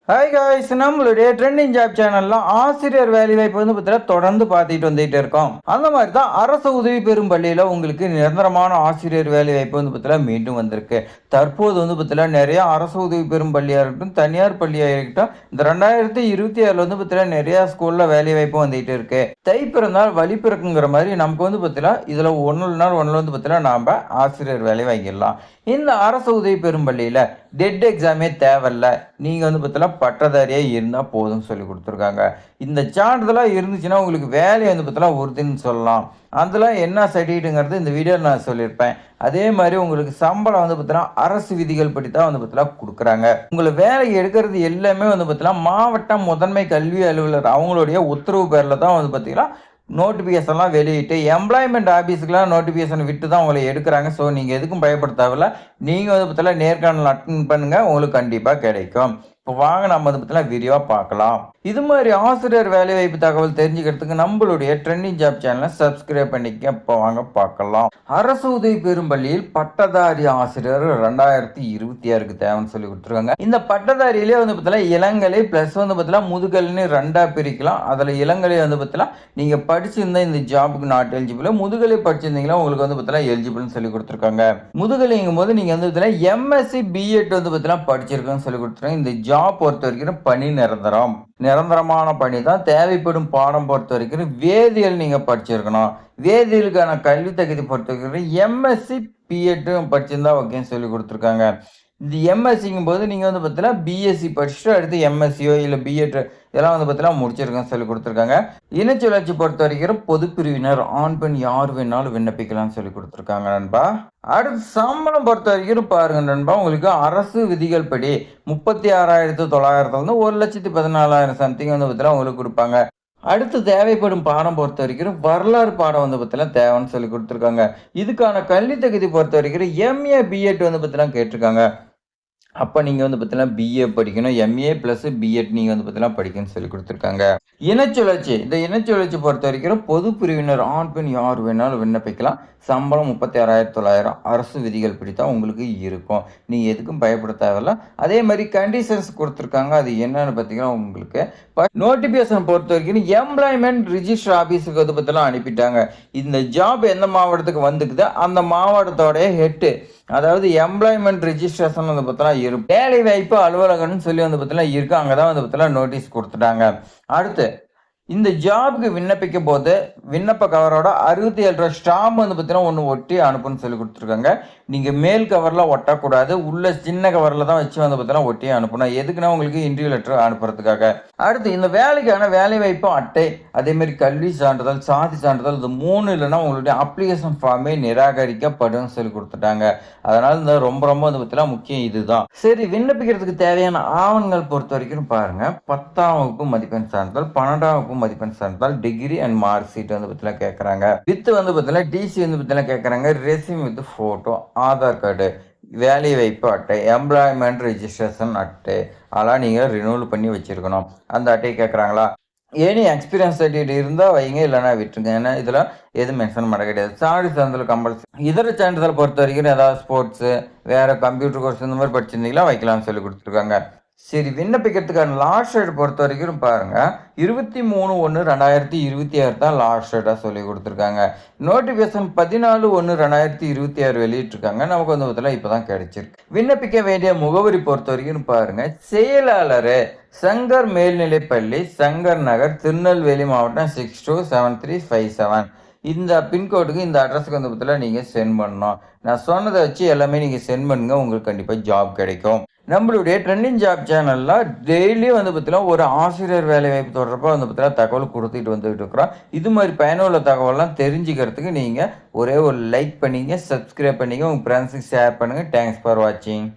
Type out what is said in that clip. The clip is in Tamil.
ஹாய் காய்ஸ், நம்மளுடைய ட்ரெண்டிங் ஜாப் சேனல்ல ஆசிரியர் வேலைவாய்ப்பு பார்த்தீங்கன்னா தொடர்ந்து பார்த்துட்டு வந்துட்டு இருக்கோம். அந்த மாதிரி தான் அரசு உதவி பெறும் பள்ளியில் உங்களுக்கு நிரந்தரமான ஆசிரியர் வேலைவாய்ப்பு பார்த்தீங்கன்னா மீண்டும் வந்திருக்கு. தற்போது பார்த்தீங்கன்னா நிறைய அரசு உதவி பெறும் பள்ளியாக இருக்கட்டும், தனியார் பள்ளியாக இருக்கட்டும், இந்த 2026 பார்த்தீங்கன்னா நிறைய ஸ்கூலில் வேலைவாய்ப்பு வந்துட்டு இருக்கு. தை பிறந்தால் வழி பிறக்குங்கிற மாதிரி நமக்கு பார்த்தீங்கன்னா இதில் ஒன்று பார்த்தீங்கன்னா நாம் ஆசிரியர் வேலை வாங்கிடலாம். இந்த அரசு உதவி பெறும் பள்ளியில் டெட் எக்ஸாமே தேவையில்ல, நீங்கள் பார்த்தீங்கன்னா பட்டதாரியே இருந்தால் போதும்னு சொல்லி கொடுத்துருக்காங்க. இந்த சான்றிதழாக இருந்துச்சுன்னா உங்களுக்கு வேலையை பார்த்தீங்கன்னா உறுதின்னு சொல்லலாம். அதெல்லாம் என்ன சர்டிஃபிகேட்டுங்கிறது இந்த வீடியோவில் நான் சொல்லியிருப்பேன். அதே மாதிரி உங்களுக்கு சம்பளம் பார்த்தீங்கன்னா அரசு விதிகள் படி தான் பார்த்தீங்கன்னா கொடுக்குறாங்க. உங்களை வேலைக்கு எடுக்கிறது எல்லாமே பார்த்தீங்கன்னா மாவட்ட முதன்மை கல்வி அலுவலர் அவங்களுடைய உத்தரவு பேரில் தான் பார்த்தீங்கன்னா நோட்டிஃபிகேஷன்லாம் வெளியிட்டு எம்ப்ளாய்மெண்ட் ஆஃபீஸுக்கெலாம் நோட்டிஃபிகேஷன் விட்டு தான் உங்களை எடுக்கிறாங்க. ஸோ நீங்கள் எதுக்கும் பயப்பட தேவையில்ல. நீங்கள் பார்த்தீங்கன்னா நேர்காணல் அட்டெண்ட் பண்ணுங்கள், உங்களுக்கு கண்டிப்பாக கிடைக்கும். இப்போ வாங்க நம்ம பற்றிலாம் விரிவாக பார்க்கலாம். இது மாதிரி ஆசிரியர் வேலைவாய்ப்பு தகவல் தெரிஞ்சுக்கிறதுக்கு நம்மளுடைய ட்ரெண்டிங் ஜாப் சேனலை சப்ஸ்கிரைப் பண்ணிக்க. இப்போ வாங்க பார்க்கலாம். அரசு உதவி பெறும் பள்ளியில் பட்டதாரி ஆசிரியர் 2026க்கு தேவைன்னு சொல்லி கொடுத்துருக்காங்க. இந்த பட்டதாரியிலே பார்த்தீங்கன்னா இளங்கலை ப்ளஸ் பார்த்தீங்கன்னா முதுகலைன்னு ரெண்டாக பிரிக்கலாம். அதில் இளங்கலை பார்த்தீங்கன்னா நீங்கள் படிச்சிருந்தா இந்த ஜாபுக்கு நாட் எலிஜிபிள், முதுகலை படிச்சிருந்தீங்களா உங்களுக்கு பார்த்தீங்கன்னா எலிஜிபிள்னு சொல்லி கொடுத்துருக்காங்க. முதுகலைங்கும் போது நீங்கள் பார்த்தீங்கன்னா எம்எஸ்சி பிஎட் பார்த்தீங்கன்னா படிச்சிருக்கோன்னு சொல்லி கொடுத்துருக்காங்க. இந்த ஜாப் பொறுத்த வரைக்கும் பணி நிரந்தரமான பணி தான். தேவைப்படும் பாடம் பொறுத்த வரைக்கும் வேதியியல் நீங்கள் படிச்சிருக்கணும். வேதியியலுக்கான கல்வி தகுதி பொறுத்த வரைக்கும் எம்எஸ்சி பிஎட் படிச்சிருந்தா ஓகேன்னு சொல்லி கொடுத்துருக்காங்க. இந்த எம்எஸ்சிங்கும் போது நீங்கள் பார்த்தீங்கன்னா பிஎஸ்சி படிச்சுட்டு அடுத்து எம்எஸ்சியோ இல்லை பிஎட் இதெல்லாம் பார்த்தீங்கன்னா முடிச்சிருக்கேன்னு சொல்லி கொடுத்துருக்காங்க. இனச்சுழற்சி பொறுத்த வரைக்கும் பொது பிரிவினர் ஆண் பெண் யார் வேணாலும் விண்ணப்பிக்கலாம்னு சொல்லி கொடுத்துருக்காங்க நண்பா. அடுத்து சம்பளம் பொறுத்த வரைக்கும் பாருங்க நண்பா, உங்களுக்கு அரசு விதிகள் படி 36,900 1,14,000 சம்திங் பார்த்தீங்கன்னா உங்களுக்கு கொடுப்பாங்க. அடுத்து தேவைப்படும் பாடம் பொறுத்த வரைக்கும் வரலாறு பாடம் பார்த்தீங்கன்னா தேவைன்னு சொல்லி கொடுத்துருக்காங்க. இதுக்கான கல்வி தகுதி பொறுத்த வரைக்கும் எம்ஏ பிஎட் பார்த்தீங்கன்னா கேட்டிருக்காங்க. அப்போ நீங்கள் பார்த்தீங்கன்னா பிஏ படிக்கணும், எம்ஏ ப்ளஸ் பிஎட் நீங்கள் பார்த்தீங்கன்னா படிக்கணும்னு சொல்லி கொடுத்துருக்காங்க. இனச்சுழற்சி, இந்த இனச்சுழற்சி பொறுத்த வரைக்கும் பொது பிரிவினர் ஆண் பெண் யார் வேணாலும் விண்ணப்பிக்கலாம். சம்பளம் 36,900 அரசு விதிகள் படி தான் உங்களுக்கு இருக்கும். நீங்கள் எதுக்கும் பயப்பட தேவையில்ல. அதே மாதிரி கண்டிஷன்ஸ் கொடுத்துருக்காங்க. அது என்னன்னு பார்த்தீங்கன்னா உங்களுக்கு நோட்டிஃபிகேஷன் பொறுத்த வரைக்கும் எம்ப்ளாய்மெண்ட் ரிஜிஸ்டர் ஆஃபீஸுக்கு பார்த்தீங்கன்னா அனுப்பிட்டாங்க. இந்த ஜாப் எந்த மாவட்டத்துக்கு வந்துக்குதோ அந்த மாவட்டத்தோடைய ஹெட்டு, அதாவது எம்ப்ளாய்மெண்ட் ரிஜிஸ்ட்ரேஷன் பார்த்தீங்கன்னா இருக்கும். வேலை வாய்ப்பு அலுவலகம்னு சொல்லி பார்த்தீங்கன்னா இருக்கு. அங்கே தான் பார்த்தீங்கன்னா நோட்டீஸ் கொடுத்துட்டாங்க. அடுத்து இந்த ஜாபுக்கு விண்ணப்பிக்கும் போது விண்ணப்ப கவரோட 67 ரூபா ஸ்டாம்ப் பார்த்தீங்கன்னா ஒன்று ஒட்டி அனுப்புன்னு சொல்லி கொடுத்துருக்காங்க. நீங்கள் மேல் கவரில் ஒட்டக்கூடாது, உள்ள சின்ன கவரில் தான் வச்சு பார்த்தீங்கன்னா ஒட்டி அனுப்பணும். எதுக்குன்னா உங்களுக்கு இன்டர்வியூ லெட்டர் அனுப்புறதுக்காக. அடுத்து இந்த வேலைக்கான வேலை வாய்ப்பு அட்டை, அதேமாதிரி கல்வி சான்றிதழ், சாதி சான்றிதழ், இது 3 இல்லைன்னா உங்களுடைய அப்ளிகேஷன் ஃபார்மே நிராகரிக்கப்படும் சொல்லி கொடுத்துட்டாங்க. அதனால் இந்த ரொம்ப பார்த்தீங்கன்னா முக்கியம் இதுதான். சரி, விண்ணப்பிக்கிறதுக்கு தேவையான ஆவணங்கள் பொறுத்த வரைக்கும் பாருங்க, 10ஆம் வகுப்பு மதிப்பெண் சான்றிதழ், 12ஆம் வகுப்பு மதிப்பெண் சான்றிதழ், டிகிரி அண்ட் மார்க் ஷீட் பார்த்தீங்கன்னா கேட்குறாங்க. வித் பார்த்தீங்கன்னா டிசி பார்த்தீங்கன்னா கேட்குறாங்க. Resume with photo, Aadhaar card, வேலை வாய்ப்பு அட்டை, எம்ப்ளாய்மெண்ட் ரிஜிஸ்ட்ரேஷன் அட்டை, அதெல்லாம் நீங்கள் ரினியூவல் பண்ணி வச்சுருக்கணும். அந்த அட்டையை கேட்குறாங்களா? எனி எக்ஸ்பீரியன்ஸ் சர்டிஃபிகேட் இருந்தால் வைங்க, இல்லைனா விட்டுருங்க. ஏன்னா இதில் எதுவும் மென்ஷன் பண்ண கிடையாது. சாதி சான்றிதழ் கம்பல்சரி. இதர சான்றிதழ் பொறுத்த வரைக்கும் ஏதாவது ஸ்போர்ட்ஸு, வேறு கம்ப்யூட்டர் கோர்ஸ் இந்த மாதிரி படிச்சிருந்தீங்களா வைக்கலாம்னு சொல்லி கொடுத்துருக்காங்க. சரி, விண்ணப்பிக்கிறதுக்கான லாஸ்ட் டேட் பொறுத்த வரைக்கும் பாருங்கள், 23/1/2026 தான் லாஸ்ட் டேட்டாக சொல்லி கொடுத்துருக்காங்க. நோட்டிஃபிகேஷன் 14/1/2026 வெளியிட்டிருக்காங்க. நமக்கு பார்த்தீங்கன்னா இப்போ தான் கிடைச்சிருக்கு. விண்ணப்பிக்க வேண்டிய முகவரி பொறுத்த வரைக்கும் பாருங்கள், செயலாளர் சங்கர் மேல்நிலைப்பள்ளி, சங்கர் நகர், திருநெல்வேலி மாவட்டம் 627357. இந்த பின்கோடுக்கு இந்த அட்ரஸுக்கு பார்த்தீங்கன்னா நீங்கள் சென்ட் பண்ணணும். நான் சொன்னதை வச்சு எல்லாமே நீங்கள் சென்ட் பண்ணுங்க, உங்களுக்கு கண்டிப்பாக ஜாப் கிடைக்கும். நம்மளுடைய ட்ரெண்டிங் ஜாப் சேனலில் டெய்லி பார்த்தீங்கன்னா ஒரு ஆசிரியர் வேலை வாய்ப்பு தொடர்பாக பார்த்தீங்கன்னா தகவல் கொடுத்துட்டு வந்துட்டு இருக்கிறோம். இது மாதிரி பயனுள்ள தகவலாம் தெரிஞ்சுக்கிறதுக்கு நீங்கள் ஒரே ஒரு லைக் பண்ணிங்க, சப்ஸ்கிரைப் பண்ணிங்க, உங்கள் ஃப்ரெண்ட்ஸுக்கு ஷேர் பண்ணுங்கள். தேங்க்ஸ் ஃபார் வாட்சிங்.